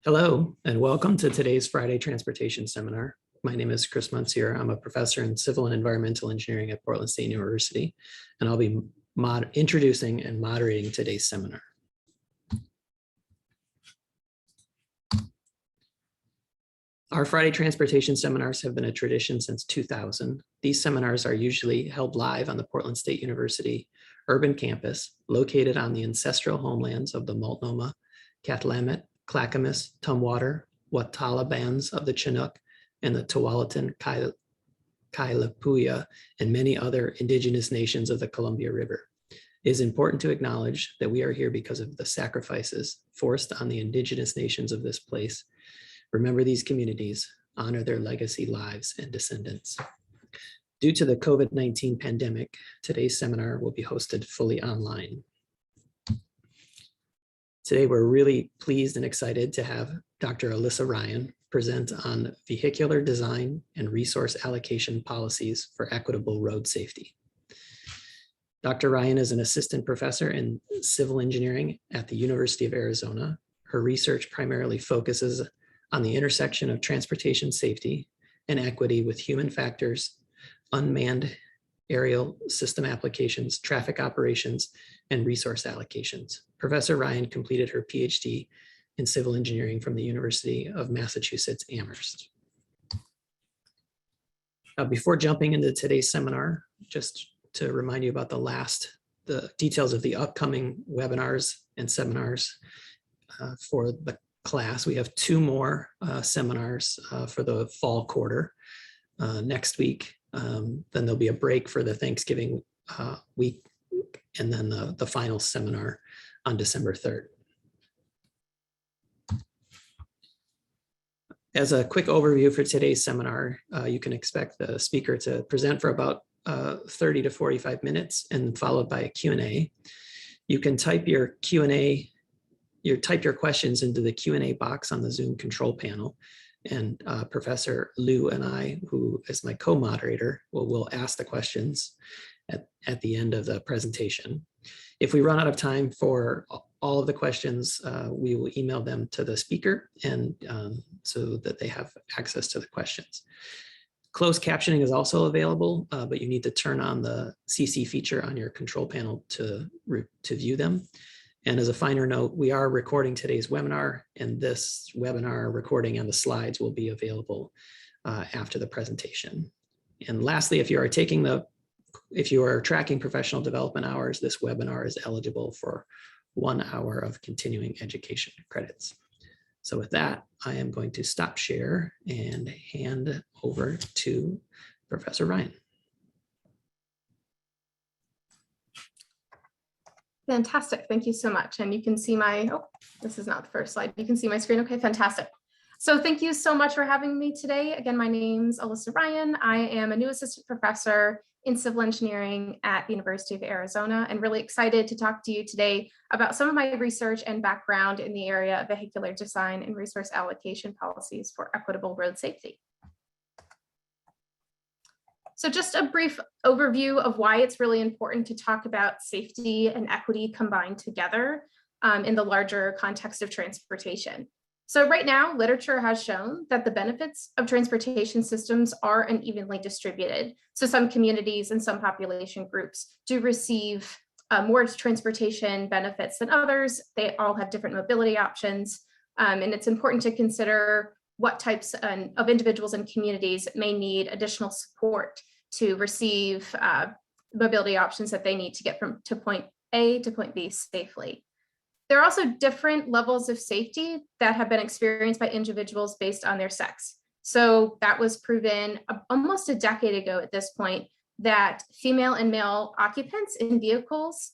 Hello, and welcome to today's Friday Transportation Seminar. My name is Chris Monsieur. I'm a professor in civil and environmental engineering at Portland State University, and I'll be introducing and moderating today's seminar. Our Friday Transportation Seminars have been a tradition since 2000. These seminars are usually held live on the Portland State University urban campus, located on the ancestral homelands of the Multnomah, Cathlamet, Clackamas, Tumwater, Watala bands of the Chinook, and the Tualatin, Kailapuya, and many other indigenous nations of the Columbia River. It is important to acknowledge that we are here because of the sacrifices forced on the indigenous nations of this place. Remember these communities, honor their legacy, lives, and descendants. Due to the COVID-19 pandemic, today's seminar will be hosted fully online. Today, we're really pleased and excited to have Dr. Alyssa Ryan present on vehicular design and resource allocation policies for equitable road safety. Dr. Ryan is an assistant professor in civil engineering at the University of Arizona. Her research primarily focuses on the intersection of transportation safety and equity with human factors, unmanned aerial system applications, traffic operations, and resource allocations. Professor Ryan completed her PhD in civil engineering from the University of Massachusetts, Amherst. Before jumping into today's seminar, just to remind you about the details of the upcoming webinars and seminars for the class. We have two more seminars for the fall quarter next week. Then there'll be a break for the Thanksgiving week, and then the final seminar on December 3rd. As a quick overview for today's seminar, you can expect the speaker to present for about 30 to 45 minutes and followed by a Q&A. You can type your Q&A, type your questions into the Q&A box on the Zoom control panel. And Professor Liu and I, who is my co-moderator, will ask the questions at the end of the presentation. If we run out of time for all of the questions, we will email them to the speaker and so that they have access to the questions. Closed captioning is also available, but you need to turn on the CC feature on your control panel to view them. And as a finer note, we are recording today's webinar, and this webinar recording and the slides will be available after the presentation. And lastly, if you are tracking professional development hours, this webinar is eligible for 1 hour of continuing education credits. So with that, I am going to stop share and hand over to Professor Ryan. Fantastic, thank you so much. And you can see my, this is not the first slide. You can see my screen, okay, fantastic. So thank you so much for having me today. Again, my name's Alyssa Ryan. I am a new assistant professor in civil engineering at the University of Arizona, and really excited to talk to you today about some of my research and background in the area of vehicular design and resource allocation policies for equitable road safety. So just a brief overview of why it's really important to talk about safety and equity combined together in the larger context of transportation. So right now, literature has shown that the benefits of transportation systems are unevenly distributed. So some communities and some population groups do receive more transportation benefits than others. They all have different mobility options. And it's important to consider what types of individuals and communities may need additional support to receive mobility options that they need to get from point A to point B safely. There are also different levels of safety that have been experienced by individuals based on their sex. So that was proven almost a decade ago at this point, that female and male occupants in vehicles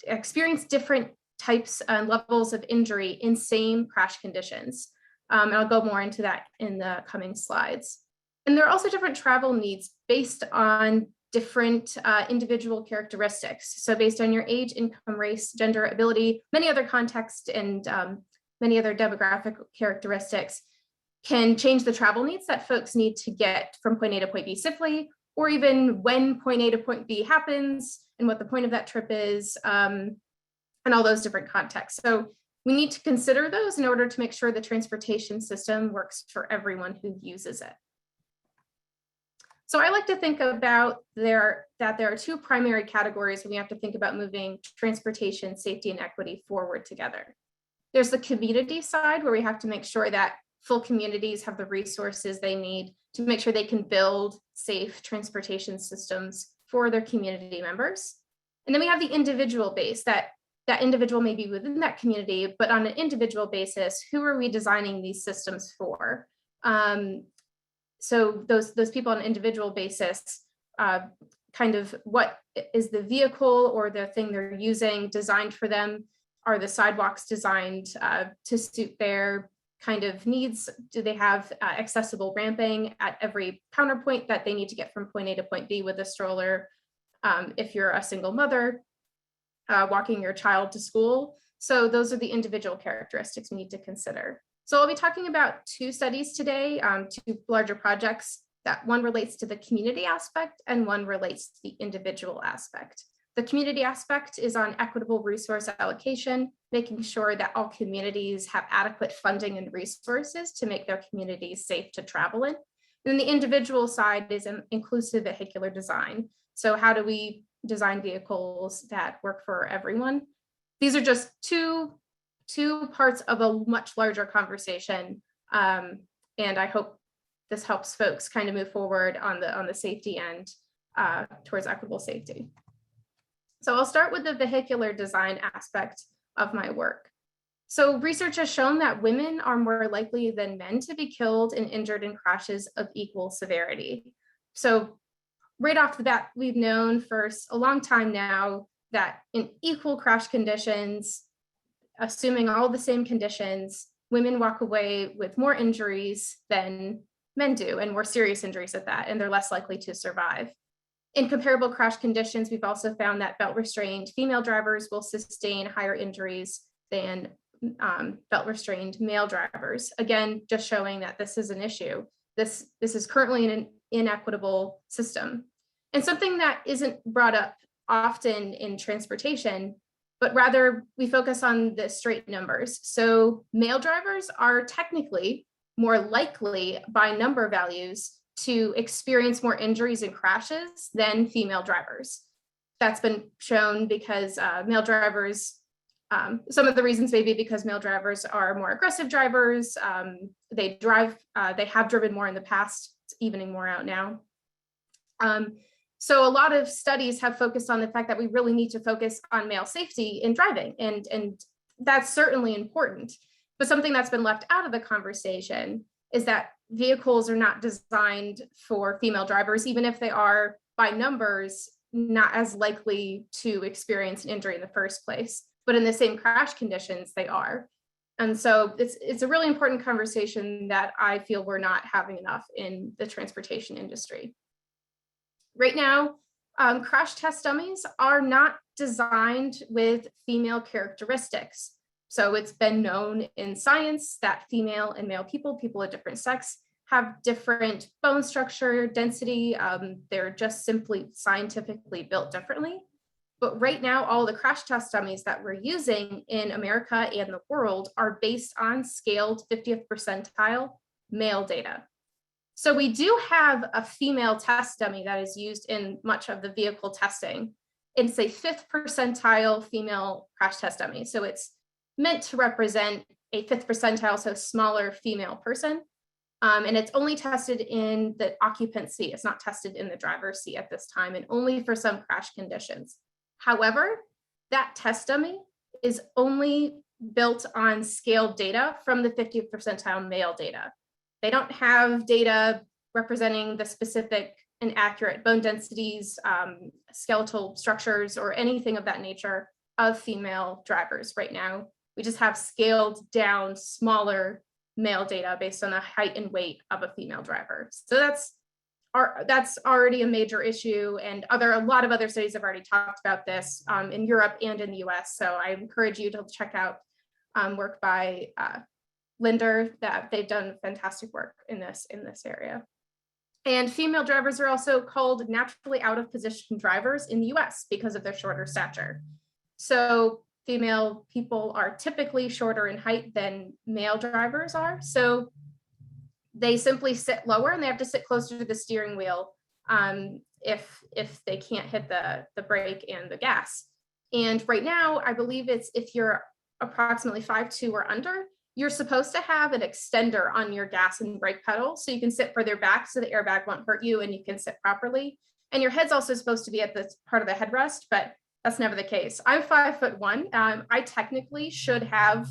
experience different types and levels of injury in same crash conditions. And I'll go more into that in the coming slides. And there are also different travel needs based on different individual characteristics. So based on your age, income, race, gender, ability, many other contexts and many other demographic characteristics can change the travel needs that folks need to get from point A to point B safely, or even when point A to point B happens and what the point of that trip is, and all those different contexts. So We need to consider those in order to make sure the transportation system works for everyone who uses it. So I like to think about that there are two primary categories when we have to think about moving transportation, safety, and equity forward together. There's the community side, where we have to make sure that full communities have the resources they need to make sure they can build safe transportation systems for their community members. And then we have the individual base, that individual may be within that community, but on an individual basis, who are we designing these systems for? So those people on an individual basis, kind of what is the vehicle or the thing they're using designed for them? Are the sidewalks designed to suit their kind of needs? Do they have accessible ramping at every counterpoint that they need to get from point A to point B with a stroller? If you're a single mother walking your child to school. So those are the individual characteristics we need to consider. So I'll be talking about two studies today, two larger projects. That one relates to the community aspect and one relates to the individual aspect. The community aspect is on equitable resource allocation, making sure that all communities have adequate funding and resources to make their communities safe to travel in. And then the individual side is an inclusive vehicular design. So how do we design vehicles that work for everyone? These are just two parts of a much larger conversation. And I hope this helps folks kind of move forward on the safety end towards equitable safety. So I'll start with the vehicular design aspect of my work. So research has shown that women are more likely than men to be killed and injured in crashes of equal severity. So right off the bat, we've known for a long time now that in equal crash conditions, assuming all the same conditions, women walk away with more injuries than men do, and more serious injuries at that, and they're less likely to survive. In comparable crash conditions, we've also found that belt-restrained female drivers will sustain higher injuries than belt-restrained male drivers. Again, just showing that this is an issue. This is currently an inequitable system. And something that isn't brought up often in transportation, but rather we focus on the straight numbers. So male drivers are technically more likely by number values to experience more injuries and crashes than female drivers. That's been shown because male drivers, some of the reasons may be because male drivers are more aggressive drivers. They have driven more in the past, it's evening more out now. So a lot of studies have focused on the fact that we really need to focus on male safety in driving, and that's certainly important. But something that's been left out of the conversation is that vehicles are not designed for female drivers, even if they are by numbers not as likely to experience an injury in the first place, but in the same crash conditions they are. And so it's a really important conversation that I feel we're not having enough in the transportation industry. Right now, crash test dummies are not designed with female characteristics. So it's been known in science that female and male people of different sex, have different bone structure, density. They're just simply scientifically built differently. But right now, all the crash test dummies that we're using in America and the world are based on scaled 50th percentile male data. So we do have a female test dummy that is used in much of the vehicle testing. It's a 5th percentile female crash test dummy. So it's meant to represent a 5th percentile, so smaller female person. And it's only tested in the occupant seat. It's not tested in the driver's seat at this time, and only for some crash conditions. However, that test dummy is only built on scaled data from the 50th percentile male data. They don't have data representing the specific and accurate bone densities, skeletal structures, or anything of that nature of female drivers right now. We just have scaled down smaller male data based on the height and weight of a female driver. So that's already a major issue, and a lot of other studies have already talked about this in Europe and in the US. So I encourage you to check out work by Linder, that they've done fantastic work in this area. And female drivers are also called naturally out of position drivers in the US because of their shorter stature. So female people are typically shorter in height than male drivers are. So they simply sit lower and they have to sit closer to the steering wheel if they can't hit the brake and the gas. And right now, I believe it's if you're approximately 5'2" or under, you're supposed to have an extender on your gas and brake pedal so you can sit further back so the airbag won't hurt you and you can sit properly. And your head's also supposed to be at this part of the headrest, but that's never the case. I'm 5'1". I technically should have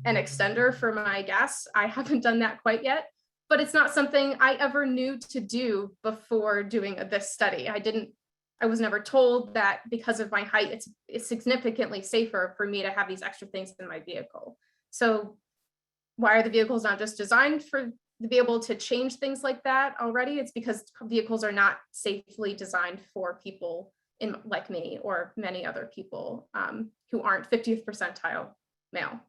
an extender for my gas. I haven't done that quite yet, but it's not something I ever knew to do before doing this study. I was never told that because of my height, it's significantly safer for me to have these extra things in my vehicle. So why are the vehicles not just designed to be able to change things like that already? It's because vehicles are not safely designed for people like me or many other people who aren't 50th percentile male.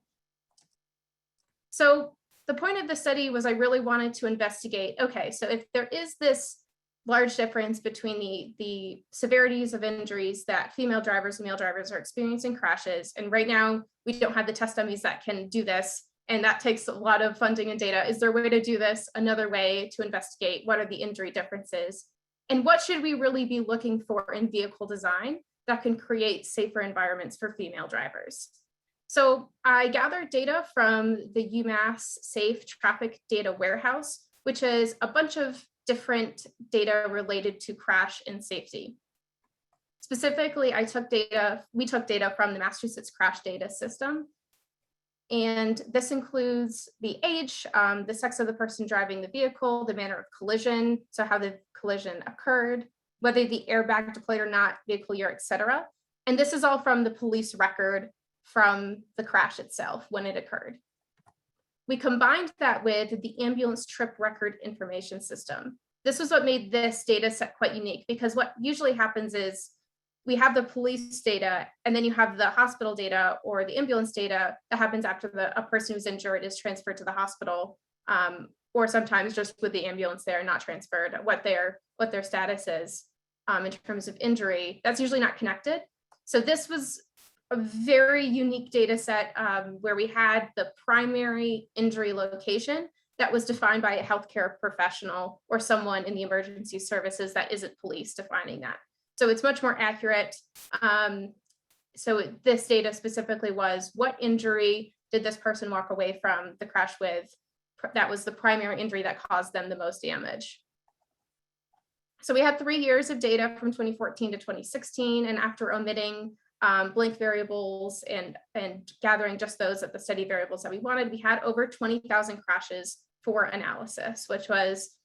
So the point of the study was I really wanted to investigate, okay, so if there is this large difference between the severities of injuries that female drivers and male drivers are experiencing crashes, and right now we don't have the test dummies that can do this, and that takes a lot of funding and data. Is there a way to do this another way to investigate what are the injury differences? And what should we really be looking for in vehicle design that can create safer environments for female drivers? So I gathered data from the UMass Safe Traffic Data Warehouse, which is a bunch of different data related to crash and safety. Specifically, we took data from the Massachusetts Crash Data System. And this includes the age, the sex of the person driving the vehicle, the manner of collision, so how the collision occurred, whether the airbag deployed or not, vehicle year, etc. And this is all from the police record from the crash itself when it occurred. We combined that with the ambulance trip record information system. This was what made this data set quite unique, because what usually happens is we have the police data and then you have the hospital data or the ambulance data that happens after a person who's injured is transferred to the hospital, or sometimes just with the ambulance there, not transferred, what their status is in terms of injury. That's usually not connected. So this was a very unique data set where we had the primary injury location that was defined by a healthcare professional or someone in the emergency services that isn't police defining that. So it's much more accurate. So this data specifically was what injury did this person walk away from the crash with? That was the primary injury that caused them the most damage. So we had 3 years of data from 2014 to 2016, and after omitting blank variables and gathering just those at the study variables that we wanted, we had over 20,000 crashes for analysis, which was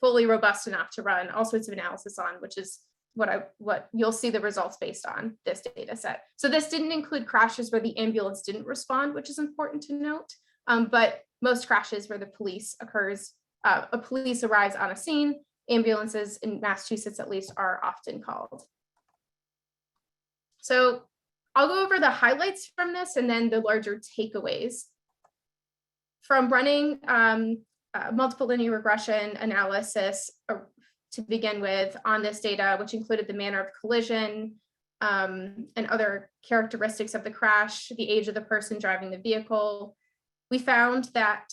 fully robust enough to run all sorts of analysis on, which is what you'll see the results based on this data set. So this didn't include crashes where the ambulance didn't respond, which is important to note, but most crashes where the police arrives on a scene, ambulances in Massachusetts at least are often called. So I'll go over the highlights from this and then the larger takeaways. From running multiple linear regression analysis to begin with on this data, which included the manner of collision and other characteristics of the crash, the age of the person driving the vehicle, we found that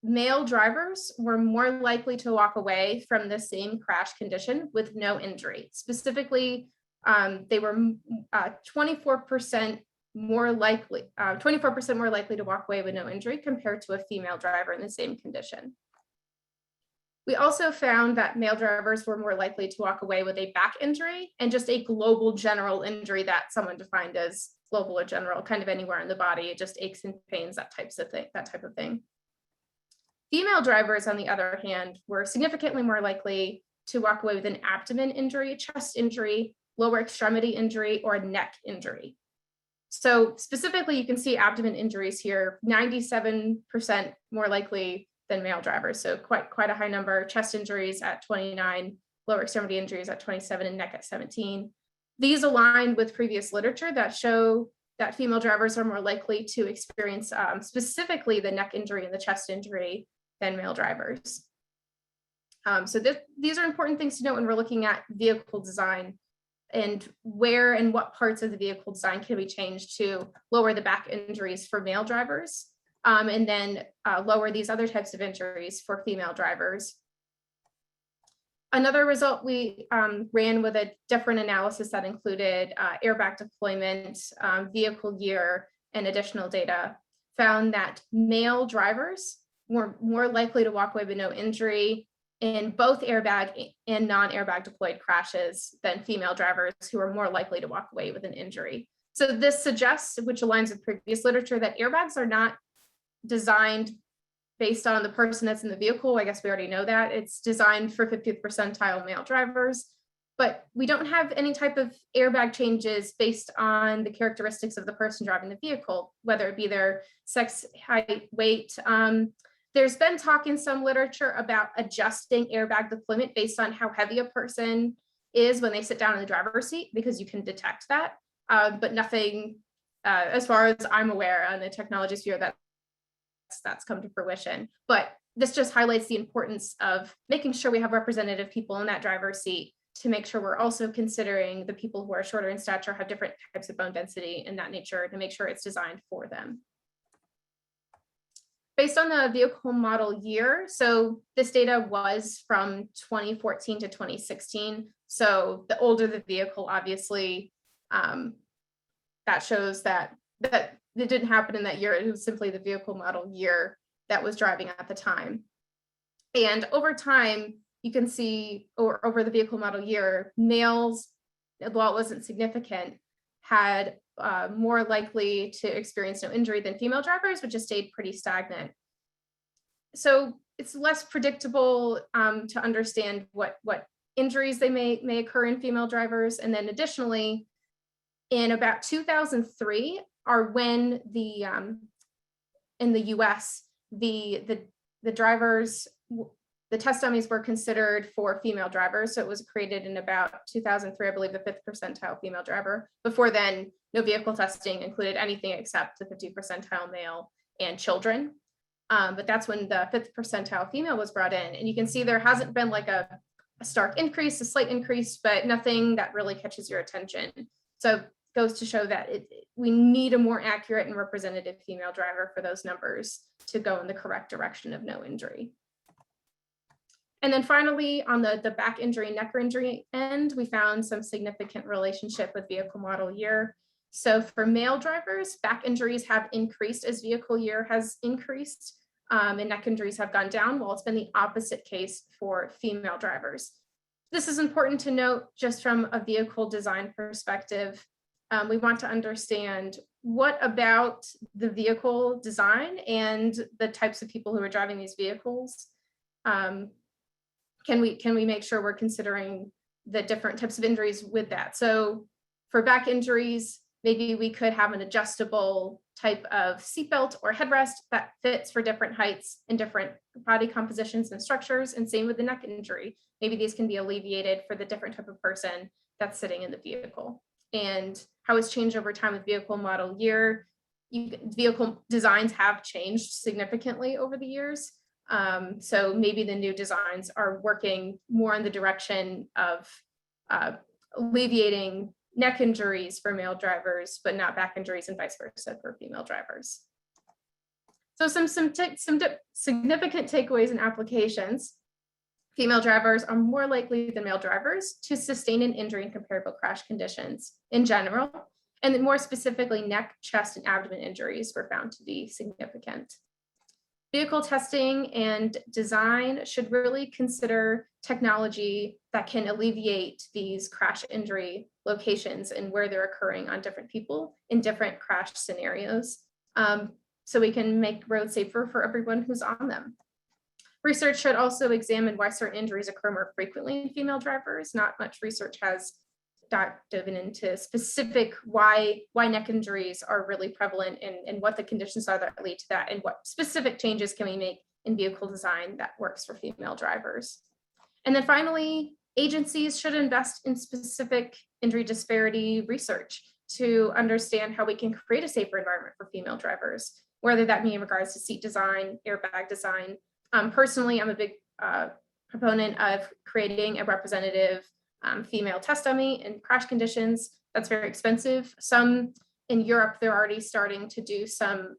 male drivers were more likely to walk away from the same crash condition with no injury. Specifically, they were 24% more likely to walk away with no injury compared to a female driver in the same condition. We also found that male drivers were more likely to walk away with a back injury and just a global general injury that someone defined as global or general, kind of anywhere in the body, just aches and pains, that type of thing. Female drivers, on the other hand, were significantly more likely to walk away with an abdomen injury, chest injury, lower extremity injury, or a neck injury. So specifically, you can see abdomen injuries here, 97% more likely than male drivers. So quite a high number. Chest injuries at 29, lower extremity injuries at 27, and neck at 17. These align with previous literature that show that female drivers are more likely to experience specifically the neck injury and the chest injury than male drivers. So these are important things to note when we're looking at vehicle design and where and what parts of the vehicle design can be changed to lower the back injuries for male drivers, and then lower these other types of injuries for female drivers. Another result we ran with a different analysis that included airbag deployment, vehicle year, and additional data, found that male drivers were more likely to walk away with no injury in both airbag and non-airbag deployed crashes than female drivers, who are more likely to walk away with an injury. So this suggests, which aligns with previous literature, that airbags are not designed based on the person that's in the vehicle. I guess we already know that. It's designed for 50th percentile male drivers, but we don't have any type of airbag changes based on the characteristics of the person driving the vehicle, whether it be their sex, height, weight. There's been talk in some literature about adjusting airbag deployment based on how heavy a person is when they sit down in the driver's seat, because you can detect that, but nothing, as far as I'm aware, on the technology sphere that's come to fruition. But this just highlights the importance of making sure we have representative people in that driver's seat, to make sure we're also considering the people who are shorter in stature, have different types of bone density and that nature, to make sure it's designed for them. Based on the vehicle model year, so this data was from 2014 to 2016. So the older the vehicle, obviously, that shows that it didn't happen in that year. It was simply the vehicle model year that was driving at the time. And over time, you can see, or over the vehicle model year, males, while it wasn't significant, had more likely to experience no injury than female drivers, which just stayed pretty stagnant. So it's less predictable to understand what injuries they may occur in female drivers. And then additionally, in about 2003, are when the in the US, the drivers, the test dummies were considered for female drivers. So it was created in about 2003, I believe, the 5th percentile female driver. Before then, no vehicle testing included anything except the 50th percentile male and children. But that's when the 5th percentile female was brought in. And you can see there hasn't been like a stark increase, a slight increase, but nothing that really catches your attention. So it goes to show that we need a more accurate and representative female driver for those numbers to go in the correct direction of no injury. And then finally, on the back injury, neck injury end, we found some significant relationship with vehicle model year. So for male drivers, back injuries have increased as vehicle year has increased, and neck injuries have gone down, while it's been the opposite case for female drivers. This is important to note just from a vehicle design perspective. We want to understand what about the vehicle design and the types of people who are driving these vehicles. Can we make sure we're considering the different types of injuries with that? So for back injuries, maybe we could have an adjustable type of seatbelt or headrest that fits for different heights and different body compositions and structures. And same with the neck injury. Maybe these can be alleviated for the different type of person that's sitting in the vehicle. And how it's changed over time with vehicle model year. Vehicle designs have changed significantly over the years. So maybe the new designs are working more in the direction of alleviating neck injuries for male drivers, but not back injuries, and vice versa for female drivers. So some significant takeaways and applications. Female drivers are more likely than male drivers to sustain an injury in comparable crash conditions in general, and more specifically, neck, chest, and abdomen injuries were found to be significant. Vehicle testing and design should really consider technology that can alleviate these crash injury locations and where they're occurring on different people in different crash scenarios, so we can make roads safer for everyone who's on them. Research should also examine why certain injuries occur more frequently in female drivers. Not much research has dived into specific why neck injuries are really prevalent, and what the conditions are that lead to that, and what specific changes can we make in vehicle design that works for female drivers. And then finally, agencies should invest in specific injury disparity research to understand how we can create a safer environment for female drivers, whether that be in regards to seat design, airbag design. Personally, I'm a big proponent of creating a representative female test dummy in crash conditions. That's very expensive. Some in Europe, they're already starting to do some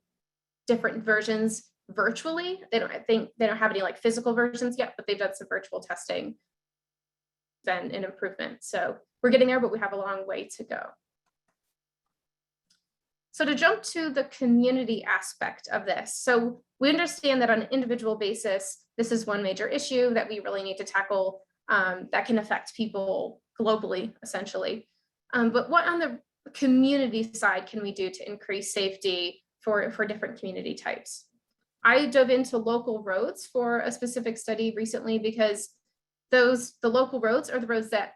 different versions virtually. They don't have any like physical versions yet, but they've done some virtual testing. Been an improvement. So we're getting there, but we have a long way to go. So to jump to the community aspect of this. So we understand that on an individual basis, this is one major issue that we really need to tackle that can affect people globally, essentially. But what on the community side can we do to increase safety for different community types? I dove into local roads for a specific study recently because the local roads are the roads that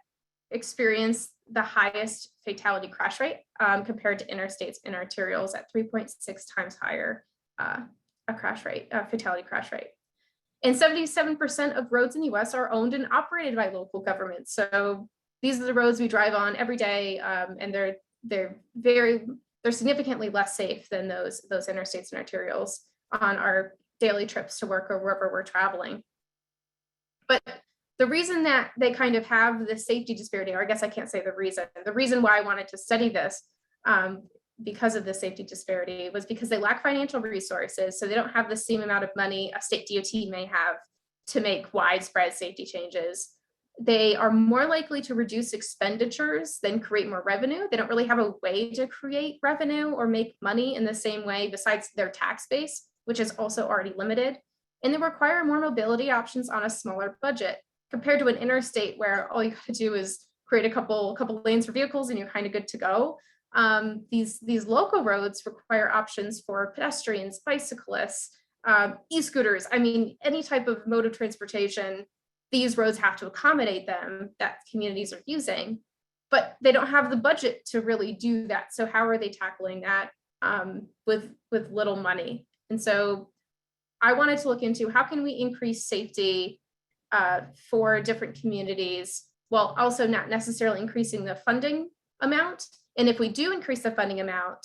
experience the highest fatality crash rate compared to interstates and arterials at 3.6 times higher fatality crash rate. And 77% of roads in the US are owned and operated by local governments. So these are the roads we drive on every day, and they're significantly less safe than those interstates and arterials on our daily trips to work or wherever we're traveling. But the reason that they kind of have the safety disparity, or I guess I can't say the reason why I wanted to study this because of the safety disparity was because they lack financial resources. So they don't have the same amount of money a state DOT may have to make widespread safety changes. They are more likely to reduce expenditures than create more revenue. They don't really have a way to create revenue or make money in the same way besides their tax base, which is also already limited. And they require more mobility options on a smaller budget compared to an interstate where all you got to do is create a couple lanes for vehicles and you're kind of good to go. These local roads require options for pedestrians, bicyclists, e-scooters. I mean, any type of mode of transportation, these roads have to accommodate them that communities are using, but they don't have the budget to really do that. So how are they tackling that with little money? And so I wanted to look into how can we increase safety for different communities, while also not necessarily increasing the funding amount. And if we do increase the funding amount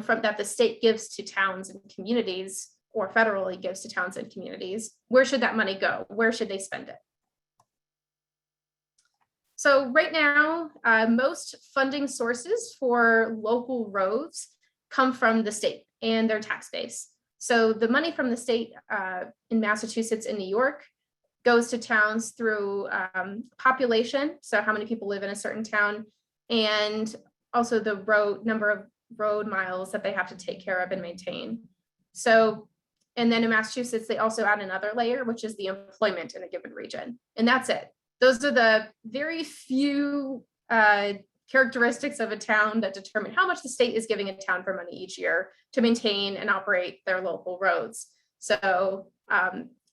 from that the state gives to towns and communities, or federally gives to towns and communities, where should that money go? Where should they spend it? So right now, most funding sources for local roads come from the state and their tax base. So the money from the state in Massachusetts and New York goes to towns through population, so how many people live in a certain town, and also the number of road miles that they have to take care of and maintain. So, and then in Massachusetts, they also add another layer, which is the employment in a given region. And that's it. Those are the very few characteristics of a town that determine how much the state is giving a town for money each year to maintain and operate their local roads. So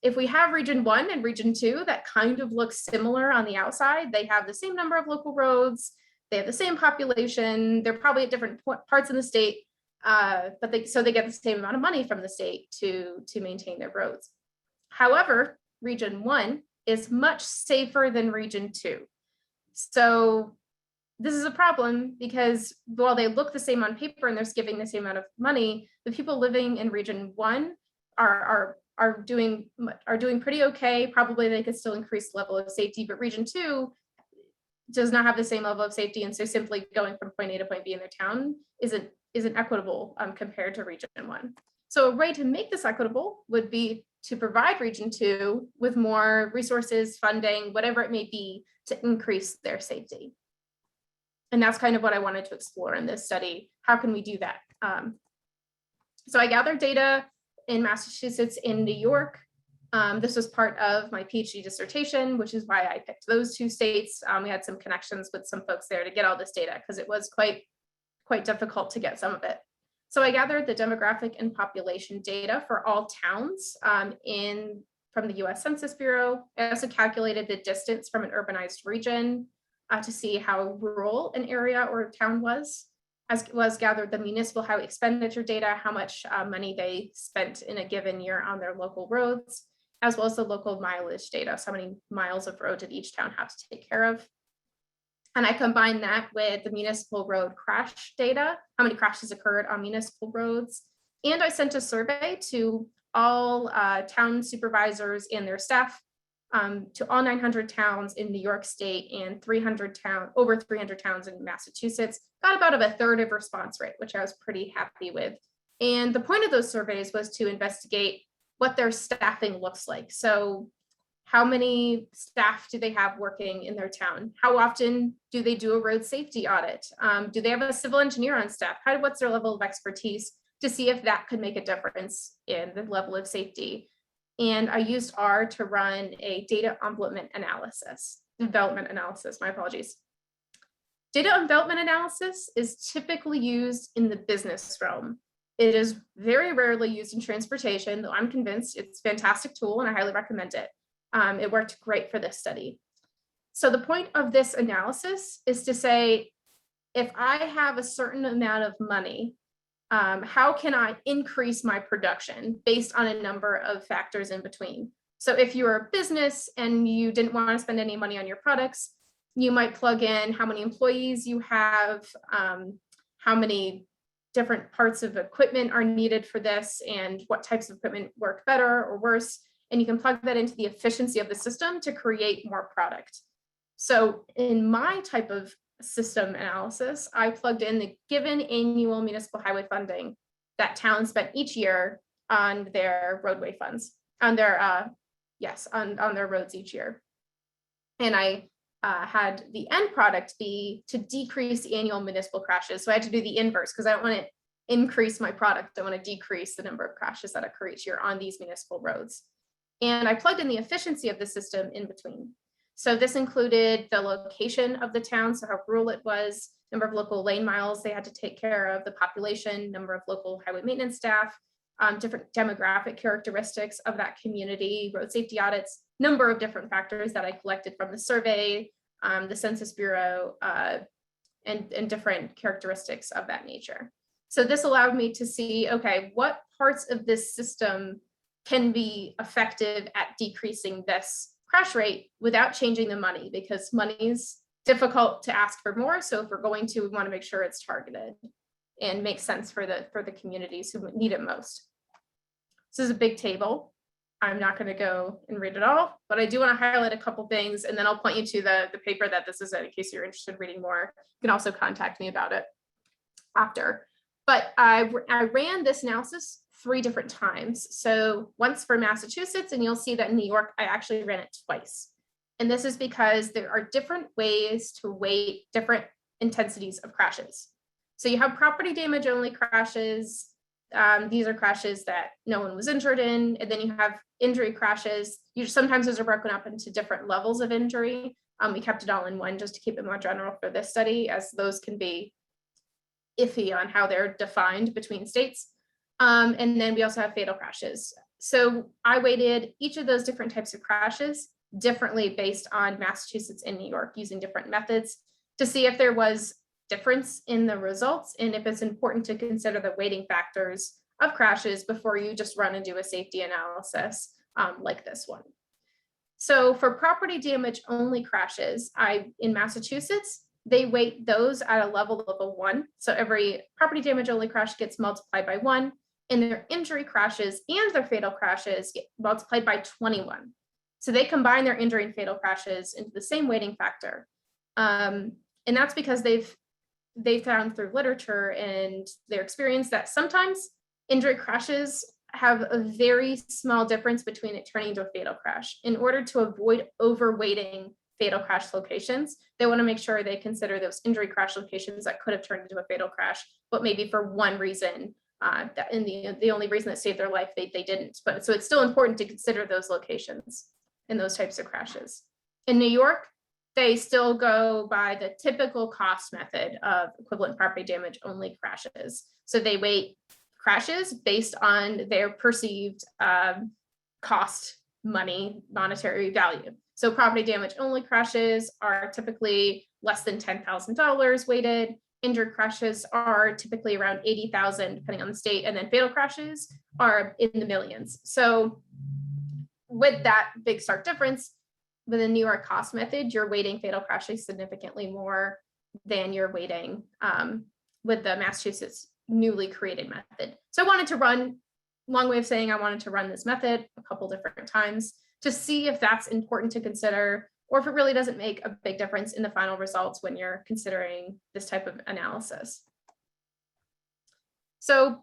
if we have region 1 and region 2 that kind of look similar on the outside, they have the same number of local roads, they have the same population, they're probably at different parts in the state, but they get the same amount of money from the state to maintain their roads. However, region 1 is much safer than region 2. So this is a problem because while they look the same on paper and they're giving the same amount of money, the people living in region 1 are doing pretty okay. Probably they could still increase the level of safety, but region 2 does not have the same level of safety, and so simply going from point A to point B in their town isn't equitable compared to region 1. So a way to make this equitable would be to provide region 2 with more resources, funding, whatever it may be, to increase their safety. And that's kind of what I wanted to explore in this study. How can we do that? So I gathered data in Massachusetts and New York. This was part of my PhD dissertation, which is why I picked those 2 states. We had some connections with some folks there to get all this data because it was quite difficult to get some of it. So I gathered the demographic and population data for all towns from the US Census Bureau. I also calculated the distance from an urbanized region to see how rural an area or town was, as well as gathered the municipal highway expenditure data, how much money they spent in a given year on their local roads, as well as the local mileage data, so how many miles of road did each town have to take care of. And I combined that with the municipal road crash data, how many crashes occurred on municipal roads. And I sent a survey to all town supervisors and their staff to all 900 towns in New York State and over 300 towns in Massachusetts, got about a third of response rate, which I was pretty happy with. And the point of those surveys was to investigate what their staffing looks like. So how many staff do they have working in their town? How often do they do a road safety audit? Do they have a civil engineer on staff? What's their level of expertise, to see if that could make a difference in the level of safety. And I used R to run a data development analysis, my apologies. Data development analysis is typically used in the business realm. It is very rarely used in transportation, though I'm convinced it's a fantastic tool and I highly recommend it. It worked great for this study. So the point of this analysis is to say, if I have a certain amount of money, how can I increase my production based on a number of factors in between? So if you're a business and you didn't want to spend any money on your products, you might plug in how many employees you have, how many different parts of equipment are needed for this, and what types of equipment work better or worse. And you can plug that into the efficiency of the system to create more product. So in my type of system analysis, I plugged in the given annual municipal highway funding that towns spent each year on their roadway funds, on their on their roads each year. And I had the end product be to decrease the annual municipal crashes. So I had to do the inverse, because I don't want to increase my product. I want to decrease the number of crashes that occur each year on these municipal roads. And I plugged in the efficiency of the system in between. So this included the location of the town, so how rural it was, number of local lane miles they had to take care of, the population, number of local highway maintenance staff, different demographic characteristics of that community, road safety audits, number of different factors that I collected from the survey, the Census Bureau, and different characteristics of that nature. So this allowed me to see, okay, what parts of this system can be effective at decreasing this crash rate without changing the money, because money is difficult to ask for more. So if we're going to, we want to make sure it's targeted and makes sense for the communities who need it most. This is a big table. I'm not going to go and read it all, but I do want to highlight a couple things, and then I'll point you to the paper that this is in case you're interested in reading more. You can also contact me about it after. But I ran this analysis 3 different times. So once for Massachusetts, and you'll see that in New York, I actually ran it twice. And this is because there are different ways to weight different intensities of crashes. So you have property damage only crashes. These are crashes that no one was injured in. And then you have injury crashes. Sometimes those are broken up into different levels of injury. We kept it all in one just to keep it more general for this study, as those can be iffy on how they're defined between states. And then we also have fatal crashes. So I weighted each of those different types of crashes differently based on Massachusetts and New York, using different methods to see if there was difference in the results, and if it's important to consider the weighting factors of crashes before you just run and do a safety analysis like this one. So for property damage only crashes, in Massachusetts, they weight those at a level of a 1. So every property damage only crash gets multiplied by 1, and their injury crashes and their fatal crashes get multiplied by 21. So they combine their injury and fatal crashes into the same weighting factor. And that's because they've found through literature and their experience that sometimes injury crashes have a very small difference between it turning into a fatal crash. In order to avoid overweighting fatal crash locations, they want to make sure they consider those injury crash locations that could have turned into a fatal crash, but maybe for one reason, the only reason that saved their life, they didn't. But so it's still important to consider those locations in those types of crashes. In New York, they still go by the typical cost method of equivalent property damage only crashes. So they weight crashes based on their perceived cost, monetary value. So property damage only crashes are typically less than $10,000 weighted. Injured crashes are typically around 80,000, depending on the state, and then fatal crashes are in the millions. So with that big stark difference, with the New York cost method, you're weighting fatal crashes significantly more than you're weighting with the Massachusetts newly created method. So I wanted to run, long way of saying I wanted to run this method a couple different times to see if that's important to consider, or if it really doesn't make a big difference in the final results when you're considering this type of analysis. So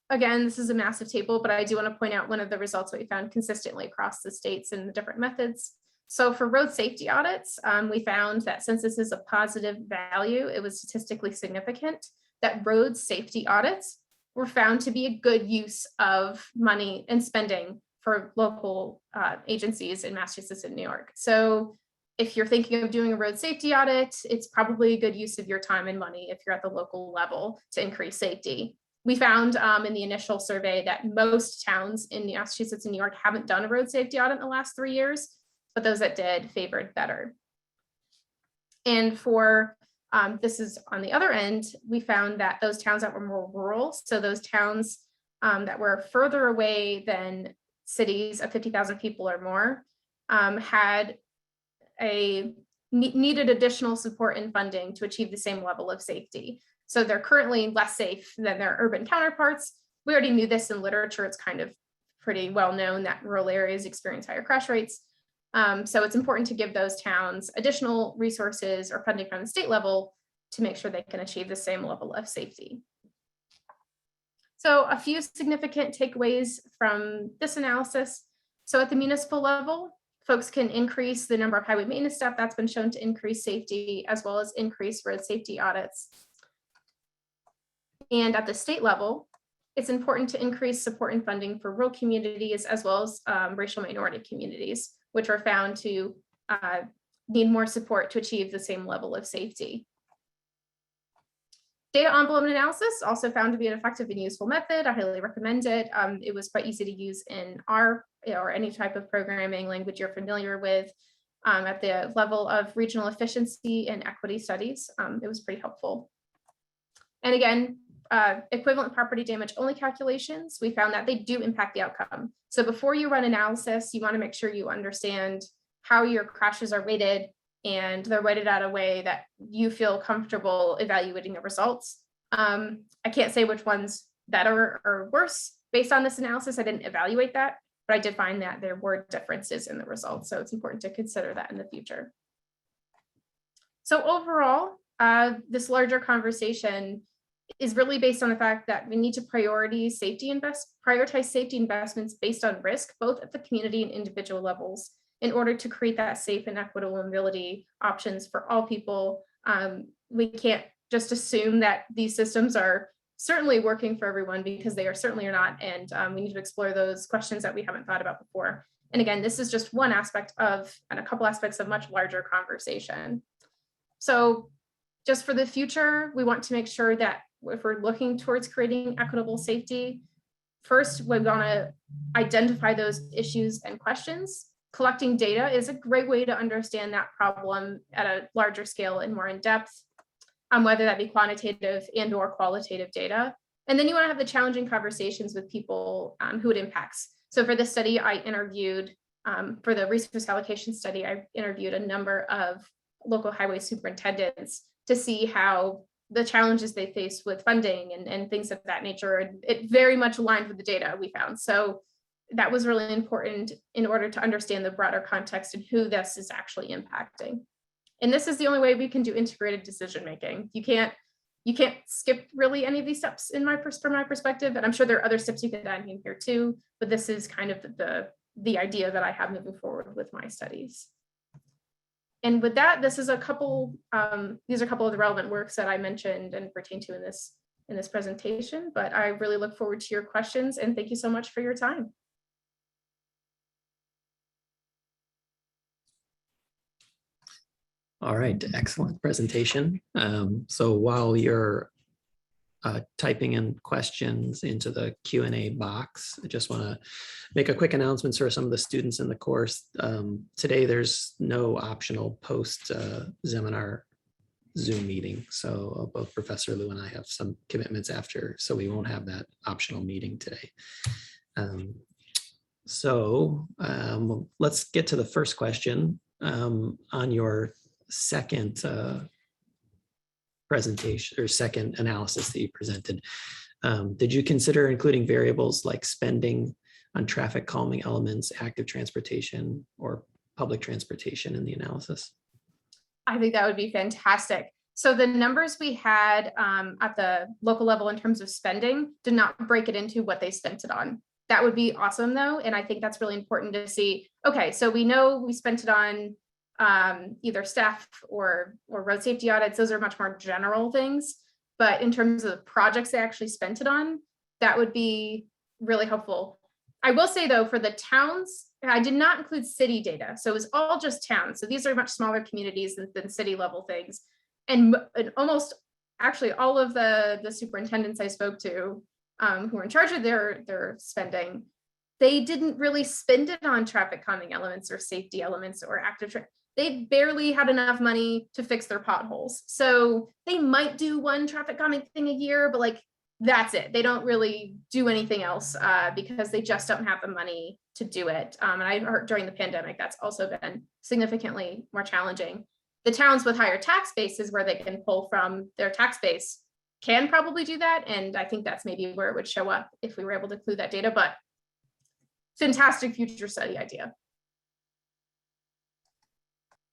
again, this is a massive table, but I do want to point out one of the results that we found consistently across the states and the different methods. So for road safety audits, we found that since this is a positive value, it was statistically significant that road safety audits were found to be a good use of money and spending for local agencies in Massachusetts and New York. So if you're thinking of doing a road safety audit, it's probably a good use of your time and money if you're at the local level to increase safety. We found in the initial survey that most towns in Massachusetts and New York haven't done a road safety audit in the last 3 years, but those that did favored better. And for this is on the other end, we found that those towns that were more rural, so those towns that were further away than cities of 50,000 people or more, needed additional support and funding to achieve the same level of safety. So they're currently less safe than their urban counterparts. We already knew this in literature. It's kind of pretty well known that rural areas experience higher crash rates. So it's important to give those towns additional resources or funding from the state level to make sure they can achieve the same level of safety. So a few significant takeaways from this analysis. So at the municipal level, folks can increase the number of highway maintenance staff. That's been shown to increase safety, as well as increase road safety audits. And at the state level, it's important to increase support and funding for rural communities, as well as racial minority communities, which are found to need more support to achieve the same level of safety. Data envelope analysis also found to be an effective and useful method. I highly recommend it. It was quite easy to use in R or any type of programming language you're familiar with. At the level of regional efficiency and equity studies, it was pretty helpful. And again, equivalent property damage only calculations, we found that they do impact the outcome. So before you run analysis, you want to make sure you understand how your crashes are weighted, and they're weighted out a way that you feel comfortable evaluating the results. I can't say which one's better or worse based on this analysis. I didn't evaluate that, but I did find that there were differences in the results. So it's important to consider that in the future. So overall, this larger conversation is really based on the fact that we need to prioritize safety investments based on risk, both at the community and individual levels, in order to create that safe and equitable mobility options for all people. We can't just assume that these systems are certainly working for everyone, because they certainly are not. And we need to explore those questions that we haven't thought about before. And again, this is just one aspect of, and a couple aspects of much larger conversation. So just for the future, we want to make sure that if we're looking towards creating equitable safety, first, we want to identify those issues and questions. Collecting data is a great way to understand that problem at a larger scale and more in depth, whether that be quantitative and or qualitative data. And then you want to have the challenging conversations with people who it impacts. So for this study, I interviewed, for the resource allocation study, I interviewed a number of local highway superintendents to see how the challenges they face with funding and things of that nature. And it very much aligned with the data we found. So that was really important in order to understand the broader context and who this is actually impacting. And this is the only way we can do integrated decision making. You can't skip really any of these steps from my perspective. And I'm sure there are other steps you could add in here too, but this is kind of the idea that I have moving forward with my studies. And with that, this is these are a couple of the relevant works that I mentioned and pertain to in this presentation, but I really look forward to your questions, and thank you so much for your time. All right, excellent presentation. So while you're typing in questions into the Q&A box, I just want to make a quick announcement for some of the students in the course. Today, there's no optional post-seminar Zoom meeting. So both Professor Liu and I have some commitments after, so we won't have that optional meeting today. Let's get to the first question. On your second presentation or second analysis that you presented, did you consider including variables like spending on traffic calming elements, active transportation, or public transportation in the analysis. I think that would be fantastic. So the numbers we had at the local level in terms of spending did not break it into what they spent it on. That would be awesome though. And I think that's really important to see. Okay, so we know we spent it on either staff or road safety audits. Those are much more general things. But in terms of the projects they actually spent it on, that would be really helpful. I will say though, for the towns, I did not include city data. So it was all just towns. So these are much smaller communities than city level things. And almost actually all of the superintendents I spoke to who were in charge of their spending, they didn't really spend it on traffic calming elements or safety elements or active. They barely had enough money to fix their potholes. So they might do one traffic calming thing a year, but like that's it. They don't really do anything else because they just don't have the money to do it. And I heard during the pandemic, that's also been significantly more challenging. The towns with higher tax bases where they can pull from their tax base can probably do that. And I think that's maybe where it would show up if we were able to include that data, but fantastic future study idea.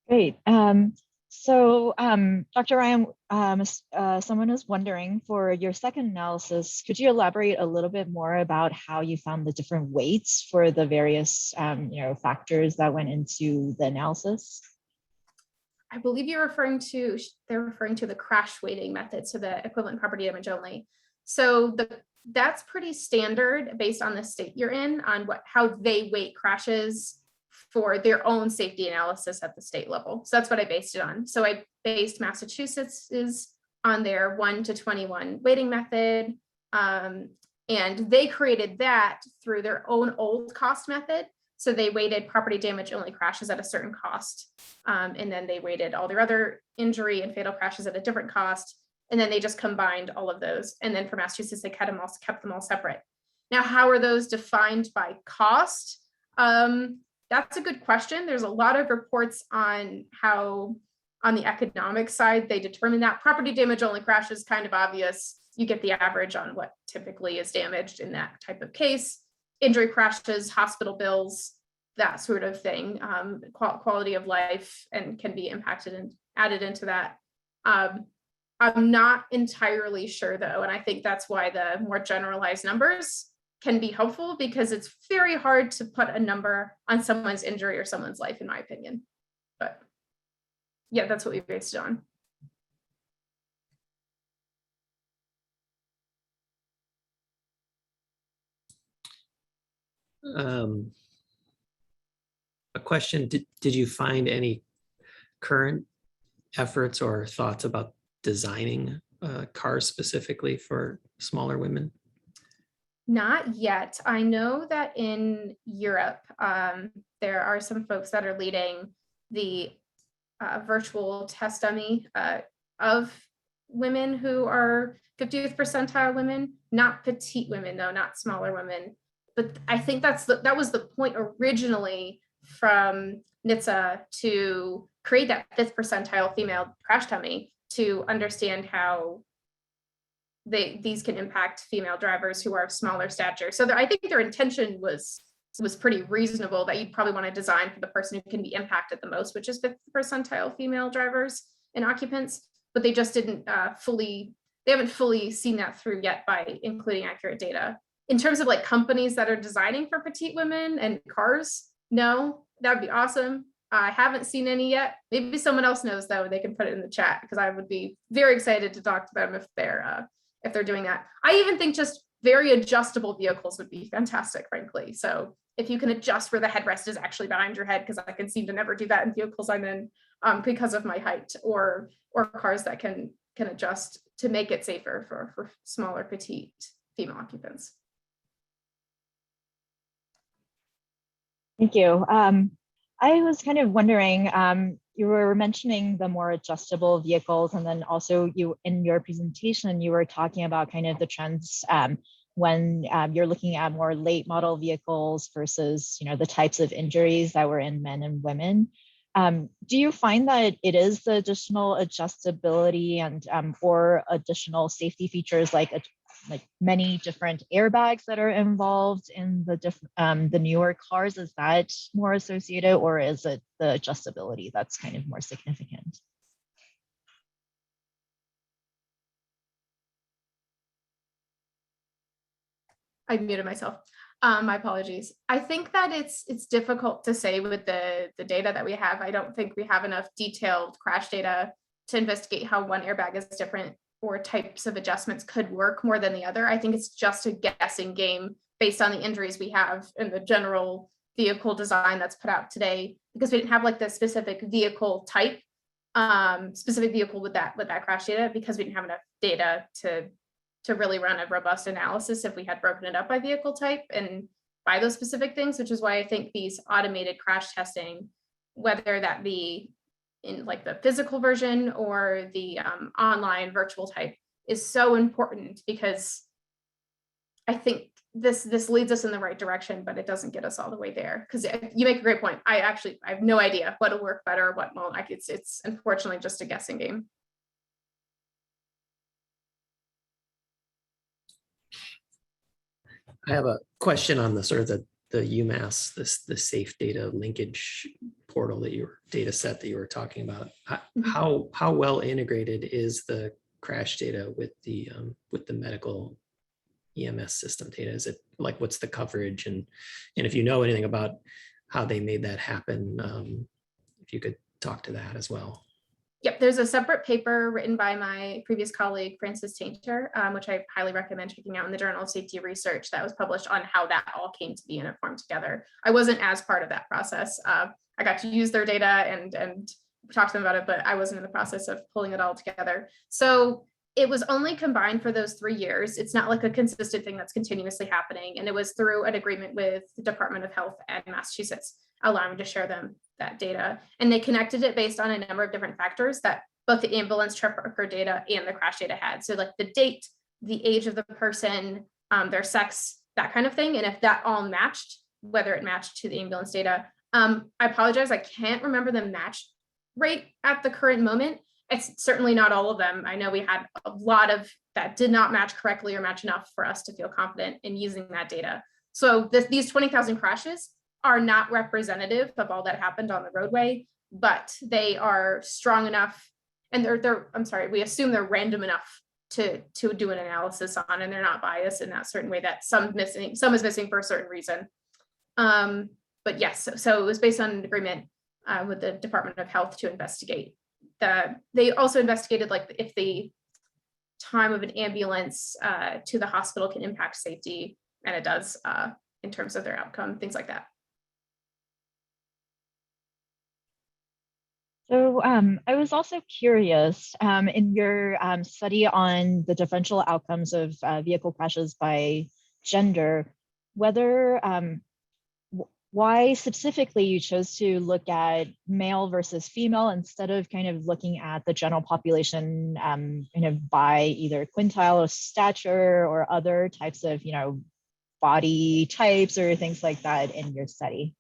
Great. So Dr. Ryan, someone is wondering, for your second analysis, could you elaborate a little bit more about how you found the different weights for the various factors that went into the analysis? I believe they're referring to the crash weighting method, so the equivalent property damage only. So that's pretty standard based on the state you're in on how they weight crashes for their own safety analysis at the state level. So that's what I based it on. So I based Massachusetts's on their 1 to 21 weighting method. And they created that through their own old cost method. So they weighted property damage only crashes at a certain cost. And then they weighted all their other injury and fatal crashes at a different cost. And then they just combined all of those. And then for Massachusetts, they kept them all separate. Now, how are those defined by cost? That's a good question. There's a lot of reports on how, on the economic side, they determine that property damage only crashes kind of obvious. You get the average on what typically is damaged in that type of case. Injury crashes, hospital bills, that sort of thing, quality of life, and can be impacted and added into that. I'm not entirely sure though, and I think that's why the more generalized numbers can be helpful, because it's very hard to put a number on someone's injury or someone's life, in my opinion. But yeah, that's what we based it on. A question, did you find any current efforts or thoughts about designing cars specifically for smaller women? Not yet. I know that in Europe, there are some folks that are leading the virtual test dummy of women who are 50th percentile women, not petite women though, not smaller women. But I think that was the point originally from NHTSA to create that 5th percentile female crash dummy, to understand how these can impact female drivers who are of smaller stature. So I think their intention was pretty reasonable, that you'd probably want to design for the person who can be impacted the most, which is 5th percentile female drivers and occupants, but they just they haven't fully seen that through yet by including accurate data. In terms of like companies that are designing for petite women and cars, no, that would be awesome. I haven't seen any yet. Maybe someone else knows though, they can put it in the chat, because I would be very excited to talk to them if they're doing that. I even think just very adjustable vehicles would be fantastic, frankly. So if you can adjust where the headrest is actually behind your head, because I can seem to never do that in vehicles I'm in because of my height, or cars that can adjust to make it safer for smaller petite female occupants. Thank you. I was kind of wondering, you were mentioning the more adjustable vehicles, and then also you, in your presentation, you were talking about kind of the trends when you're looking at more late model vehicles versus, the types of injuries that were in men and women. Do you find that it is the additional adjustability and or additional safety features like like many different airbags that are involved in the newer cars? Is that more associated, or is it the adjustability that's kind of more significant? I muted myself. My apologies. I think that it's difficult to say with the data that we have. I don't think we have enough detailed crash data to investigate how one airbag is different or types of adjustments could work more than the other. I think it's just a guessing game based on the injuries we have and the general vehicle design that's put out today, because we didn't have like the specific vehicle type, specific vehicle with that crash data, because we didn't have enough data to really run a robust analysis if we had broken it up by vehicle type and by those specific things, which is why I think these automated crash testing, whether that be in like the physical version or the online virtual type, is so important, because I think this leads us in the right direction, but it doesn't get us all the way there. Because you make a great point. I have no idea what'll work better, what won't. It's unfortunately just a guessing game. I have a question on the sort of the UMass, the safe data linkage portal data set that you were talking about. How well integrated is the crash data with the medical EMS system data? Is it like, what's the coverage, and if you know anything about how they made that happen, if you could talk to that as well. Yep, there's a separate paper written by my previous colleague, Francis Tainter, which I highly recommend checking out in the Journal of Safety Research, that was published on how that all came to be and it formed together. I wasn't as part of that process. I got to use their data and talk to them about it, but I wasn't in the process of pulling it all together. So it was only combined for those 3 years. It's not like a consistent thing that's continuously happening. And it was through an agreement with the Department of Health and Massachusetts, allowing to share them that data. And they connected it based on a number of different factors that both the ambulance trip record data and the crash data had. So like the date, the age of the person, their sex, that kind of thing. And if that all matched, whether it matched to the ambulance data, I apologize, I can't remember the match rate at the current moment. It's certainly not all of them. I know we had a lot of that did not match correctly or match enough for us to feel confident in using that data. So these 20,000 crashes are not representative of all that happened on the roadway, but they are strong enough, and we assume they're random enough to do an analysis on, and they're not biased in that certain way that some is missing for a certain reason. But yes, so it was based on an agreement with the Department of Health to investigate. They also investigated like if the time of an ambulance to the hospital can impact safety, and it does in terms of their outcome, things like that. So I was also curious, in your study on the differential outcomes of vehicle crashes by gender, whether why specifically you chose to look at male versus female instead of kind of looking at the general population kind of by either quintile of stature or other types of, body types or things like that in your study?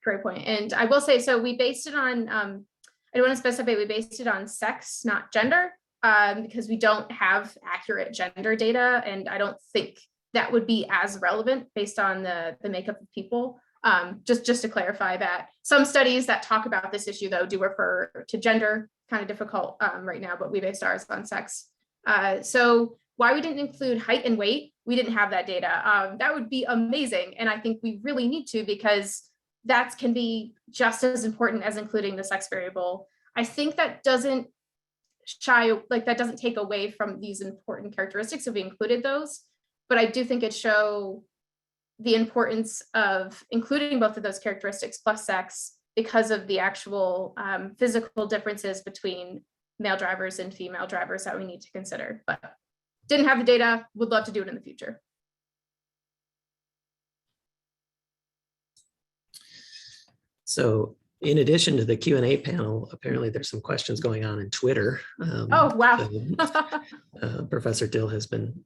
Great point. And I will say, so we based it on, I don't want to specify, we based it on sex, not gender, because we don't have accurate gender data. And I don't think that would be as relevant based on the makeup of people. Just to clarify that some studies that talk about this issue, though, do refer to gender, kind of difficult right now, but we based ours on sex. So why we didn't include height and weight, we didn't have that data. That would be amazing. And I think we really need to, because that can be just as important as including the sex variable. I think that doesn't take away from these important characteristics if we included those, but I do think it shows the importance of including both of those characteristics plus sex because of the actual physical differences between male drivers and female drivers that we need to consider. But didn't have the data, would love to do it in the future. So in addition to the Q&A panel, apparently there's some questions going on in Twitter. Oh, wow. Professor Dill has been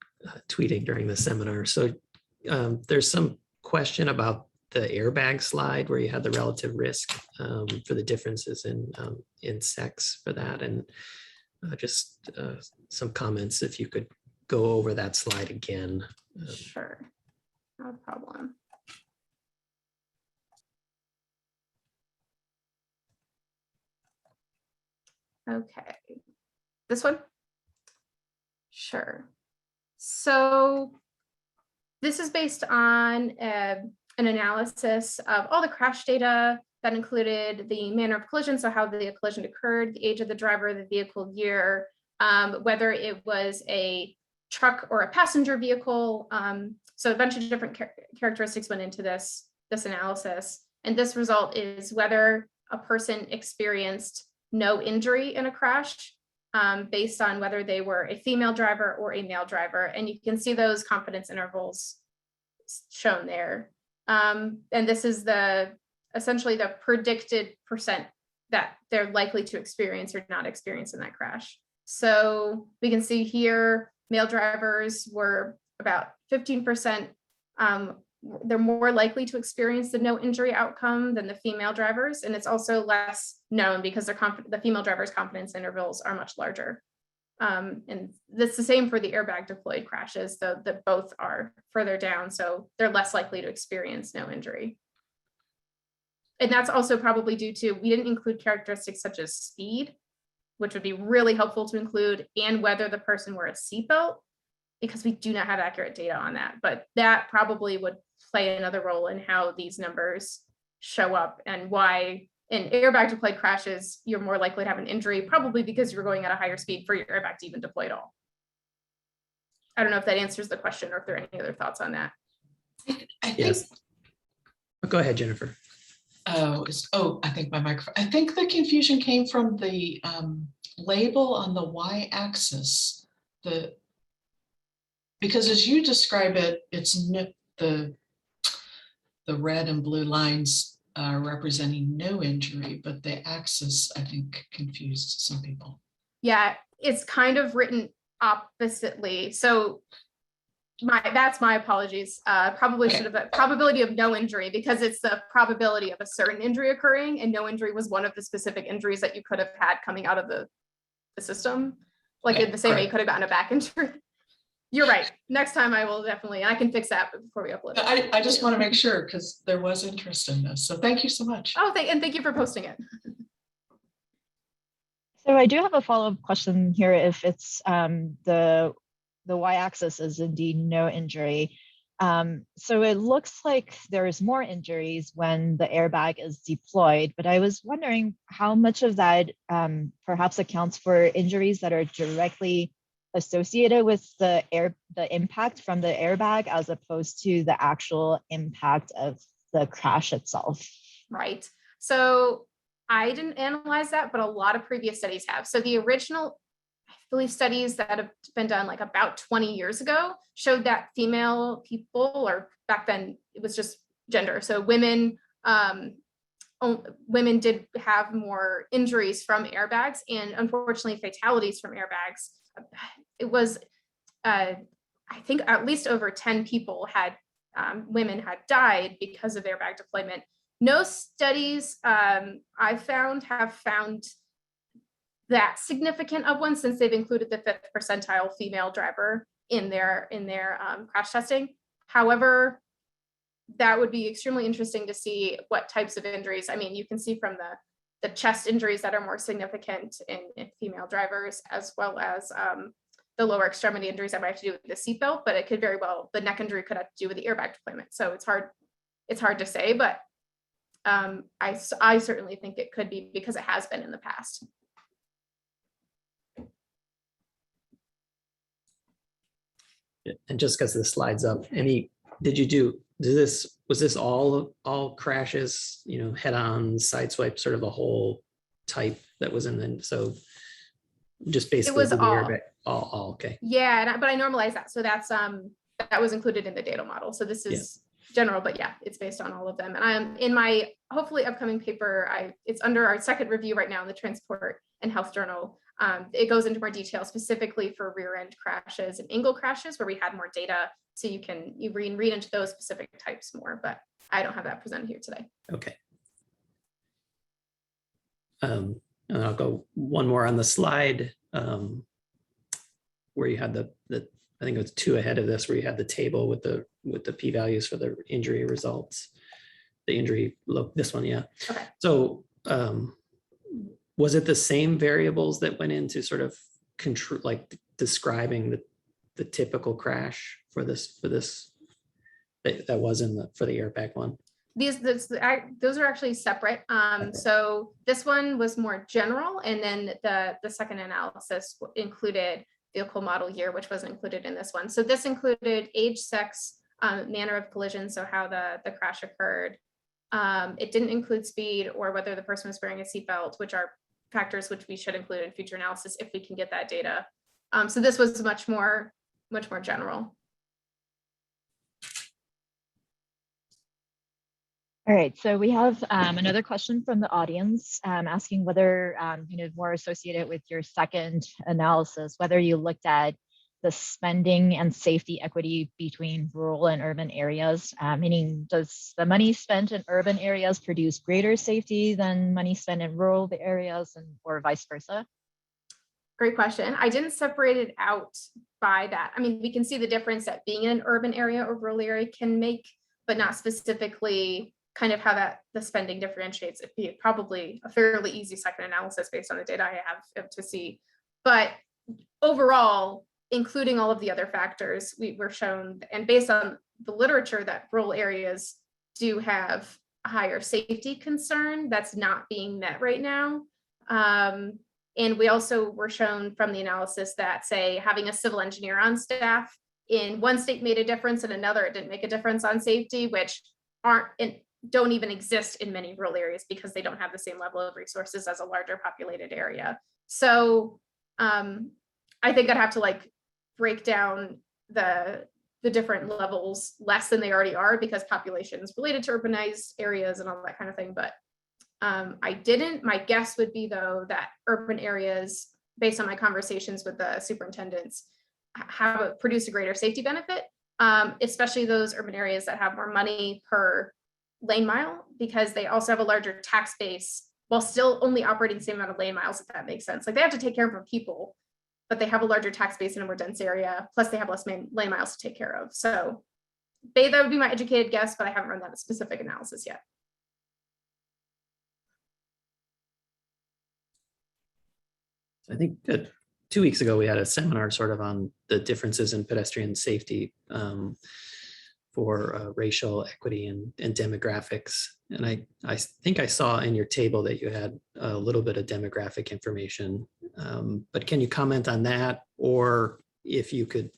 tweeting during the seminar. So there's some question about the airbag slide where you had the relative risk for the differences in sex for that. And just some comments, if you could go over that slide again. Sure, no problem. Okay, this one? Sure. So this is based on an analysis of all the crash data that included the manner of collision, so how the collision occurred, the age of the driver, the vehicle year, whether it was a truck or a passenger vehicle. So a bunch of different characteristics went into this analysis. And this result is whether a person experienced no injury in a crash, based on whether they were a female driver or a male driver. And you can see those confidence intervals shown there. And this is essentially the predicted percent that they're likely to experience or not experience in that crash. So we can see here, male drivers were about 15%. They're more likely to experience the no injury outcome than the female drivers. And it's also less known because the female drivers' confidence intervals are much larger. And that's the same for the airbag deployed crashes, though that both are further down. So they're less likely to experience no injury. And that's also probably due to, we didn't include characteristics such as speed, which would be really helpful to include, and whether the person wore a seatbelt, because we do not have accurate data on that. But that probably would play another role in how these numbers show up and why in airbag deployed crashes, you're more likely to have an injury, probably because you're going at a higher speed for your airbag to even deploy at all. I don't know if that answers the question or if there are any other thoughts on that. I think, Yes. Go ahead, Jennifer. I think my microphone. I think the confusion came from the label on the y-axis. Because as you describe it, it's the red and blue lines representing no injury, but the axis, I think, confused some people. Yeah, it's kind of written oppositely. So that's my apologies. Probably should have been probability of no injury, because it's the probability of a certain injury occurring, and no injury was one of the specific injuries that you could have had coming out of the system. Like in the same way you could have gotten a back injury. You're right. Next time I will definitely, I can fix that before we upload it. I just want to make sure, because there was interest in this. So thank you so much. Oh, thank you for posting it. So I do have a follow-up question here. If it's the y-axis is indeed no injury. So it looks like there's more injuries when the airbag is deployed, but I was wondering how much of that perhaps accounts for injuries that are directly associated with the impact from the airbag as opposed to the actual impact of the crash itself. Right. So I didn't analyze that, but a lot of previous studies have. So the original, I believe, studies that have been done like about 20 years ago showed that female people, or back then it was just gender. So women did have more injuries from airbags, and unfortunately fatalities from airbags. It was, I think at least over 10 people women had died because of airbag deployment. No studies I found have found that significant of one, since they've included the 5th percentile female driver in their crash testing. However, that would be extremely interesting to see what types of injuries. I mean, you can see from the chest injuries that are more significant in female drivers, as well as the lower extremity injuries that might have to do with the seatbelt, but it could very well, the neck injury could have to do with the airbag deployment. So it's hard to say, but I certainly think it could be, because it has been in the past. And just because the slide's up, was this all crashes, head on, side swipe, sort of a whole type that was in the, so just basically It was all. Airbag, all, okay. Yeah, but I normalized that. So that's that was included in the data model. So this is general, but yeah, it's based on all of them. And I'm in my hopefully upcoming paper, it's under our second review right now in the Transport and Health Journal. It goes into more detail specifically for rear end crashes and angle crashes, where we had more data. So you can read into those specific types more, but I don't have that presented here today. Okay. And I'll go one more on the slide where you had the I think it was 2 ahead of this, where you had the table with the p-values for the injury results. The injury, look, this one, yeah. Okay. So was it the same variables that went into sort of control, like describing the typical crash for this that was for the airbag one? Those are actually separate. So this one was more general, and then the second analysis included vehicle model year, which wasn't included in this one. So this included age, sex, manner of collision, so how the crash occurred. It didn't include speed or whether the person was wearing a seatbelt, which are factors which we should include in future analysis if we can get that data. So this was much more general. All right, so we have another question from the audience asking whether, more associated with your second analysis, whether you looked at the spending and safety equity between rural and urban areas, meaning does the money spent in urban areas produce greater safety than money spent in rural areas, or vice versa? Great question. I didn't separate it out by that. I mean, we can see the difference that being in an urban area or rural area can make, but not specifically kind of how the spending differentiates. It'd be probably a fairly easy second analysis based on the data I have to see. But overall, including all of the other factors, we were shown, and based on the literature, that rural areas do have a higher safety concern that's not being met right now. And we also were shown from the analysis that, say, having a civil engineer on staff in one state made a difference, in another it didn't make a difference on safety, which don't even exist in many rural areas because they don't have the same level of resources as a larger populated area. So I think I'd have to break down the different levels less than they already are, because population is related to urbanized areas and all that kind of thing. But I didn't. My guess would be, though, that urban areas, based on my conversations with the superintendents, produce a greater safety benefit, especially those urban areas that have more money per lane mile, because they also have a larger tax base while still only operating the same amount of lane miles, if that makes sense. Like, they have to take care of more people, but they have a larger tax base in a more dense area, plus they have less lane miles to take care of. So that would be my educated guess, but I haven't run that specific analysis yet. I think 2 weeks ago we had a seminar sort of on the differences in pedestrian safety for racial equity and demographics. And I think I saw in your table that you had a little bit of demographic information, but can you comment on that? Or if you could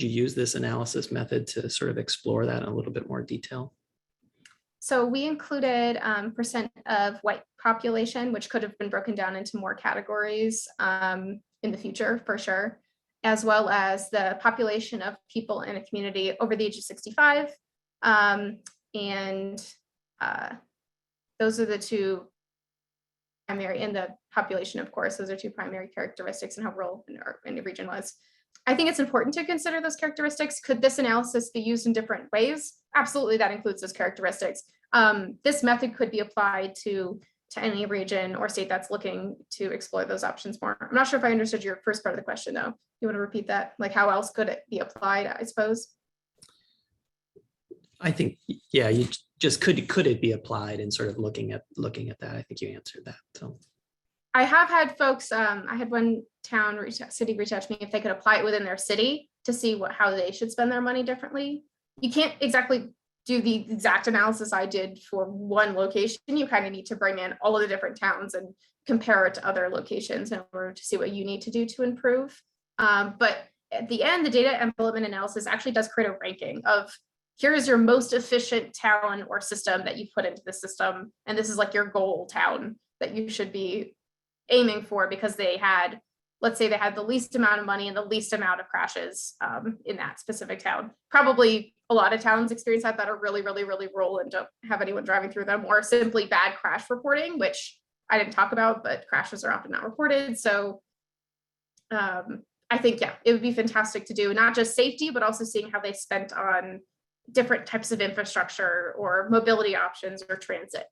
you use this analysis method to sort of explore that in a little bit more detail? So we included percent of white population, which could have been broken down into more categories in the future, for sure, as well as the population of people in a community over the age of 65. Those are the two primary, in the population, of course, those are two primary characteristics, and how rural in the region was. I think it's important to consider those characteristics. Could this analysis be used in different ways? Absolutely, that includes those characteristics. This method could be applied to any region or state that's looking to explore those options more. I'm not sure if I understood your first part of the question, though. You want to repeat that? Like, how else could it be applied, I suppose? I think, yeah, you just could it be applied, and sort of looking at that. I think you answered that. So I have had folks, I had one city reach out to me if they could apply it within their city to see how they should spend their money differently. You can't exactly do the exact analysis I did for one location. You kind of need to bring in all of the different towns and compare it to other locations in order to see what you need to do to improve. But at the end, the data envelopment analysis actually does create a ranking of, here is your most efficient town or system that you put into the system. And this is like your goal town that you should be aiming for, because they had, let's say they had the least amount of money and the least amount of crashes in that specific town. Probably a lot of towns experience that are really, really, really rural and don't have anyone driving through them, or simply bad crash reporting, which I didn't talk about, but crashes are often not reported. So I think, yeah, it would be fantastic to do not just safety, but also seeing how they spent on different types of infrastructure or mobility options or transit.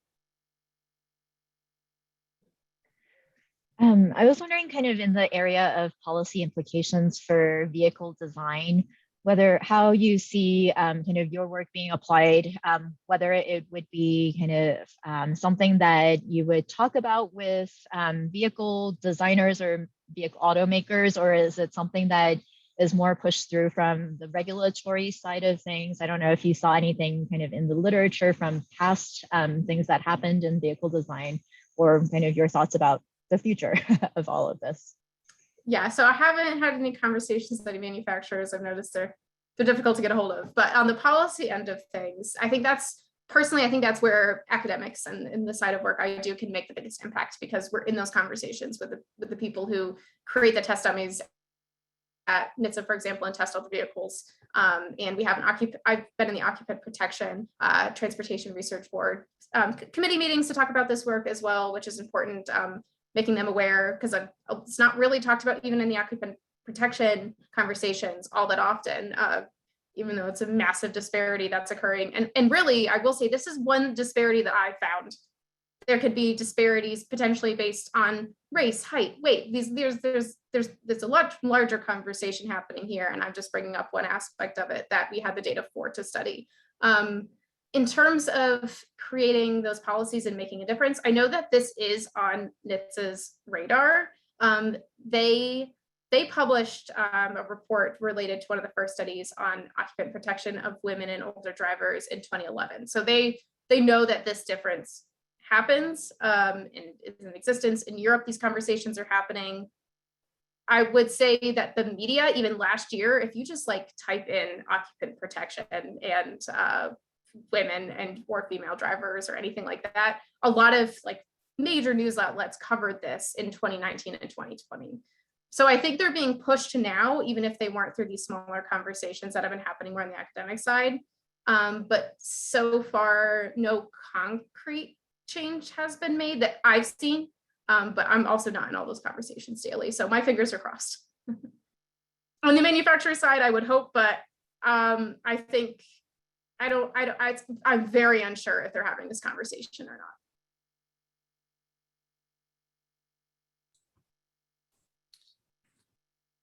I was wondering kind of in the area of policy implications for vehicle design, whether how you see kind of your work being applied, whether it would be kind of something that you would talk about with vehicle designers or vehicle automakers, or is it something that is more pushed through from the regulatory side of things? I don't know if you saw anything kind of in the literature from past things that happened in vehicle design, or kind of your thoughts about the future of all of this. Yeah, so I haven't had any conversations with any manufacturers. I've noticed they're difficult to get a hold of. But on the policy end of things, I think that's where academics and the side of work I do can make the biggest impact, because we're in those conversations with the people who create the test dummies at NHTSA, for example, and test all the vehicles. And we have I've been in the Occupant Protection Transportation Research Board committee meetings to talk about this work as well, which is important. Making them aware, because it's not really talked about even in the occupant protection conversations all that often, even though it's a massive disparity that's occurring. And really, I will say this is one disparity that I found. There could be disparities potentially based on race, height, weight. There's a lot larger conversation happening here, and I'm just bringing up one aspect of it that we had the data for to study. In terms of creating those policies and making a difference, I know that this is on NHTSA's radar. They published a report related to one of the first studies on occupant protection of women and older drivers in 2011. So they know that this difference happens and is in existence. In Europe, these conversations are happening. I would say that the media, even last year, if you just like type in occupant protection and women and or female drivers or anything like that, a lot of like major news outlets covered this in 2019 and 2020. So I think they're being pushed to now, even if they weren't through these smaller conversations that have been happening more on the academic side. But so far, no concrete change has been made that I've seen. But I'm also not in all those conversations daily, so my fingers are crossed. On the manufacturer side, I would hope, but I think I'm very unsure if they're having this conversation or not.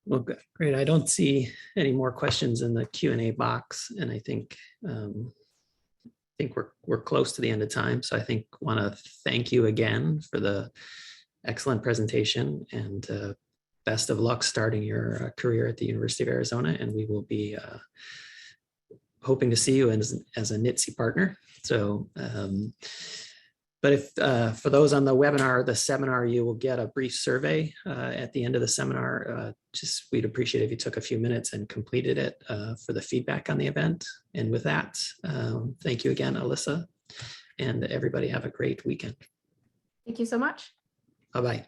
Well, good, great. I don't see any more questions in the Q&A box, and I think we're close to the end of time. So I think want to thank you again for the excellent presentation, and best of luck starting your career at the University of Arizona. And we will be hoping to see you as a NHTSA partner. So, but if for those on the webinar, the seminar, you will get a brief survey at the end of the seminar. We'd appreciate if you took a few minutes and completed it for the feedback on the event. And with that, thank you again, Alyssa, and everybody have a great weekend. Thank you so much. Bye-bye.